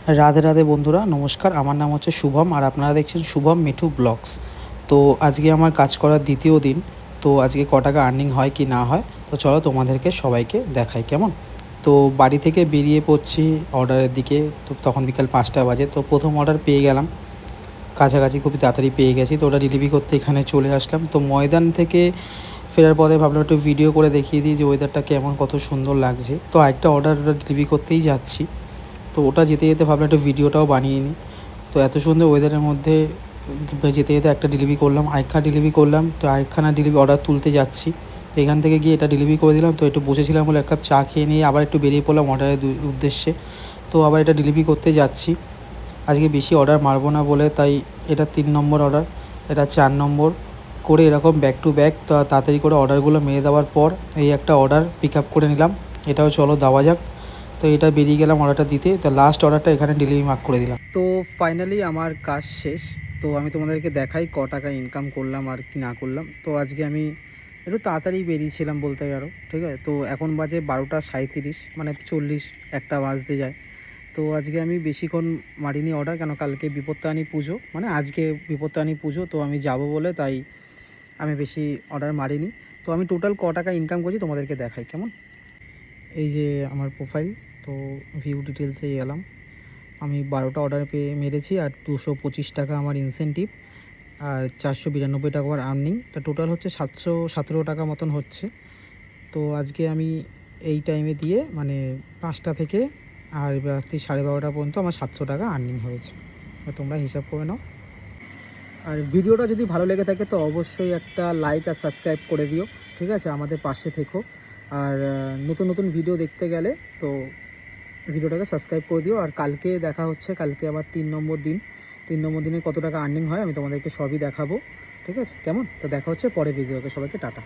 রাধে রাধে বন্ধুরা, নমস্কার। আমার নাম হচ্ছে শুভম আর আপনারা দেখছেন শুভম মিঠু ব্লগস। তো আজকে আমার কাজ করার দ্বিতীয় দিন। তো আজকে ক টাকা আর্নিং হয় কি না হয়, তো চলো তোমাদেরকে সবাইকে দেখাই কেমন। তো বাড়ি থেকে বেরিয়ে পড়ছি অর্ডারের দিকে। তো তখন বিকাল 5টা বাজে। তো প্রথম অর্ডার পেয়ে গেলাম, কাছাকাছি খুবই তাড়াতাড়ি পেয়ে গেছি। তো ওটা ডেলিভারি করতে এখানে চলে আসলাম। তো ময়দান থেকে ফেরার পরে ভাবলাম একটু ভিডিও করে দেখিয়ে দিই যে ওয়েদারটা কেমন, কত সুন্দর লাগছে। তো আরেকটা অর্ডার ডেলিভারি করতেই যাচ্ছি। তো ওটা যেতে যেতে ভাবলাম একটা ভিডিওটাও বানিয়ে নিই। তো এত সুন্দর ওয়েদারের মধ্যে যেতে যেতে একটা ডেলিভারি করলাম, আরেকখানা ডেলিভারি করলাম। তো আরেকখানা ডেলিভারি অর্ডার তুলতে যাচ্ছি। তো এখান থেকে গিয়ে এটা ডেলিভারি করে দিলাম। তো একটু বসেছিলাম বলে এক কাপ চা খেয়ে নিয়ে আবার একটু বেরিয়ে পড়লাম অর্ডারের উদ্দেশ্যে। তো আবার এটা ডেলিভারি করতে যাচ্ছি। আজকে বেশি অর্ডার মারবো না বলে, তাই এটা 3 নম্বর অর্ডার, এটা 4 নম্বর করে এরকম ব্যাক টু ব্যাক তাড়াতাড়ি করে অর্ডারগুলো মেরে দেওয়ার পর এই একটা অর্ডার পিক আপ করে নিলাম। এটাও চলো দেওয়া যাক। তো এটা বেরিয়ে গেলাম অর্ডারটা দিতে। তো লাস্ট অর্ডারটা এখানে ডেলিভারি মার্ক করে দিলাম। তো ফাইনালি আমার কাজ শেষ। তো আমি তোমাদেরকে দেখাই ক টাকা ইনকাম করলাম আর কি না করলাম। তো আজকে আমি একটু তাড়াতাড়ি বেরিয়েছিলাম বলতে পারো, ঠিক আছে। তো এখন বাজে 12টা 37, মানে 40 একটা বাজতে যায়। তো আজকে আমি বেশিক্ষণ মারিনি অর্ডার, কেন কালকে বিপত্তারিণী পুজো, মানে আজকে বিপত্তারিণী পুজো। তো আমি যাব বলে তাই আমি বেশি অর্ডার মারিনি। তো আমি টোটাল ক টাকা ইনকাম করছি তোমাদেরকে দেখাই কেমন। এই যে আমার প্রোফাইল, তো ভিউ ডিটেলসে গেলাম। আমি 12টা অর্ডার মেরেছি আর 225 টাকা আমার ইনসেন্টিভ আর 492 টাকা আমার আর্নিং। তা টোটাল হচ্ছে 717 টাকা মতন হচ্ছে। তো আজকে আমি এই টাইমে দিয়ে মানে 5টা থেকে আর রাত্রি 12:30 পর্যন্ত আমার 700 টাকা আর্নিং হয়েছে। তোমরা হিসাব করে নাও। আর ভিডিওটা যদি ভালো লেগে থাকে তো অবশ্যই একটা লাইক আর সাবস্ক্রাইব করে দিও, ঠিক আছে। আমাদের পাশে থেকো। আর নতুন নতুন ভিডিও দেখতে গেলে তো ভিডিওটাকে সাবস্ক্রাইব করে দিও। আর কালকে দেখা হচ্ছে, কালকে আবার 3 নম্বর দিন। 3 নম্বর দিনে কত টাকা আর্নিং হয় আমি তোমাদেরকে সবই দেখাবো, ঠিক আছে কেমন। তো দেখা হচ্ছে পরে ভিডিওতে। সবাইকে টাটা।